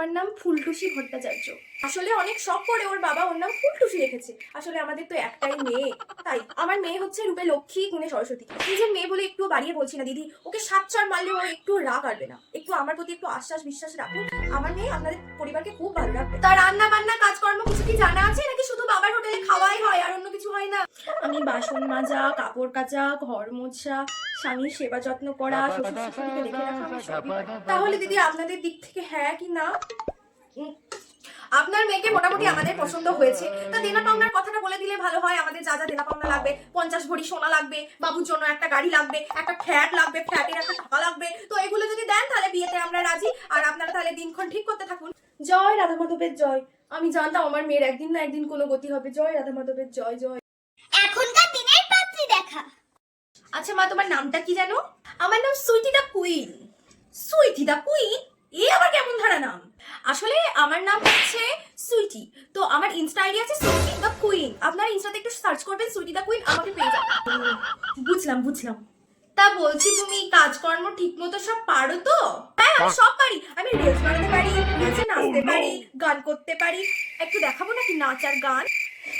আমার নাম ফুলটুসি ভট্টাচার্য। আসলে অনেক শখ করে ওর বাবা ওর নাম ফুলটুসি রেখেছে। আসলে আমাদের তো একটাই মেয়ে, তাই আমার মেয়ে হচ্ছে রূপে লক্ষ্মী গুণে সরস্বতী। নিজের মেয়ে বলে একটু বাড়িয়ে বলছি না দিদি, ওকে 7 চর মারলে ও একটু রাগ আসবে না। একটু আমার প্রতি একটু আশ্বাস বিশ্বাস রাখুন, আমার মেয়ে আপনাদের পরিবারকে খুব ভালো রাখবে। তার রান্না বান্না কাজকর্ম কিছু কি জানা আছে নাকি শুধু বাবার হোটেলে খাওয়াই হয় আর অন্য কিছু হয় না? আমি বাসন মাজা, কাপড় কাচা, ঘর মোছা, স্বামীর সেবা যত্ন করা, শ্বশুর শাশুড়িকে দেখে রাখা আমি সবই পারি। তাহলে দিদি আপনাদের দিক থেকে হ্যাঁ কি না? আপনার মেয়েকে মোটামুটি আমাদের পছন্দ হয়েছে। তা দেনা পাওনার কথাটা বলে দিলে ভালো হয়। আমাদের যা যা দেনা পাওনা লাগবে, 50 ভরি সোনা লাগবে, বাবুর জন্য একটা গাড়ি লাগবে, একটা ফ্ল্যাট লাগবে, ফ্ল্যাটের একটা টাকা লাগবে। তো এগুলো যদি দেন তাহলে বিয়েতে আমরা রাজি। আর আপনারা তাহলে দিনক্ষণ ঠিক করতে থাকুন। জয় রাধা মাধবের জয়। আমি জানতাম আমার মেয়ের একদিন না একদিন কোনো গতি হবে। জয় রাধা মাধবের জয় জয়। এখনকার দিনের পাত্রী দেখা। আচ্ছা মা, তোমার নামটা কি জানো? আমার নাম Sweety the queen. Sweety the queen? এ আবার কেমন ধারা নাম? আসলে আমার নাম হচ্ছে সুইটি। তো আমার ইনস্টা আইডি আছে সুইটি দা কুইন। আপনারা ইনস্টাতে একটু সার্চ করবেন সুইটি দা কুইন, আমাকে পেয়ে যাবেন। বুঝলাম বুঝলাম। তা বলছি তুমি কাজকর্ম ঠিক মতো সব পারো তো? হ্যাঁ আমি সব পারি। আমি রিলস বানাতে পারি, রিলসে নাচতে পারি, গান করতে পারি। একটু দেখাবো নাকি নাচ আর গান?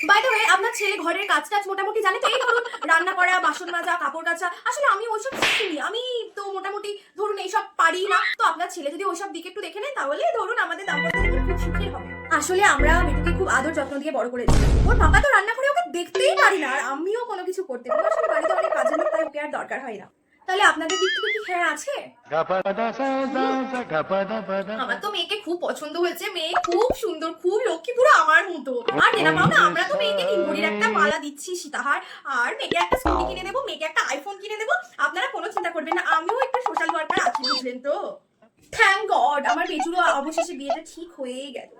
বাই দ্য ওয়ে, আপনার ছেলে ঘরের কাজ টাজ মোটামুটি জানে তো? এই ধরুন রান্না করা, বাসন মাজা, কাপড় কাচা। আসলে আমি ওইসব শিখিনি, আমি তো মোটামুটি ধরুন এইসব পারি না। তো আপনার ছেলে যদি ওইসব দিকে একটু দেখে নেয় তাহলে ধরুন আমাদের দাম্পত্য জীবন খুব সুখের হবে। আসলে আমরা মেয়েটাকে খুব আদর যত্ন দিয়ে বড় করেছি। ওর পাপা তো রান্না করে ওকে দেখতেই পারি না, আর আমিও কোনো কিছু করতে পারি না। আসলে বাড়িতে অনেক কাজের লোক, তাই ওকে আর দরকার হয় না। তাহলে আপনাদের দিক থেকে কি হ্যাঁ আছে? আমার তো মেয়েকে খুব পছন্দ হয়েছে। মেয়ে খুব সুন্দর, খুব লক্ষ্মী, পুরো আমার মতো। আর দেনা পাওনা আমরা তো মেয়েকে 3 ভরির একটা মালা দিচ্ছি সীতাহার, আর মেয়েকে একটা স্কুটি কিনে দেবো, মেয়েকে একটা আইফোন কিনে দেবো। আপনারা কোনো চিন্তা করবেন না, আমিও একটা সোশ্যাল ওয়ার্কার আছি, বুঝলেন তো? থ্যাংক গড আমার বেজুরও অবশেষে বিয়েটা ঠিক হয়ে গেল।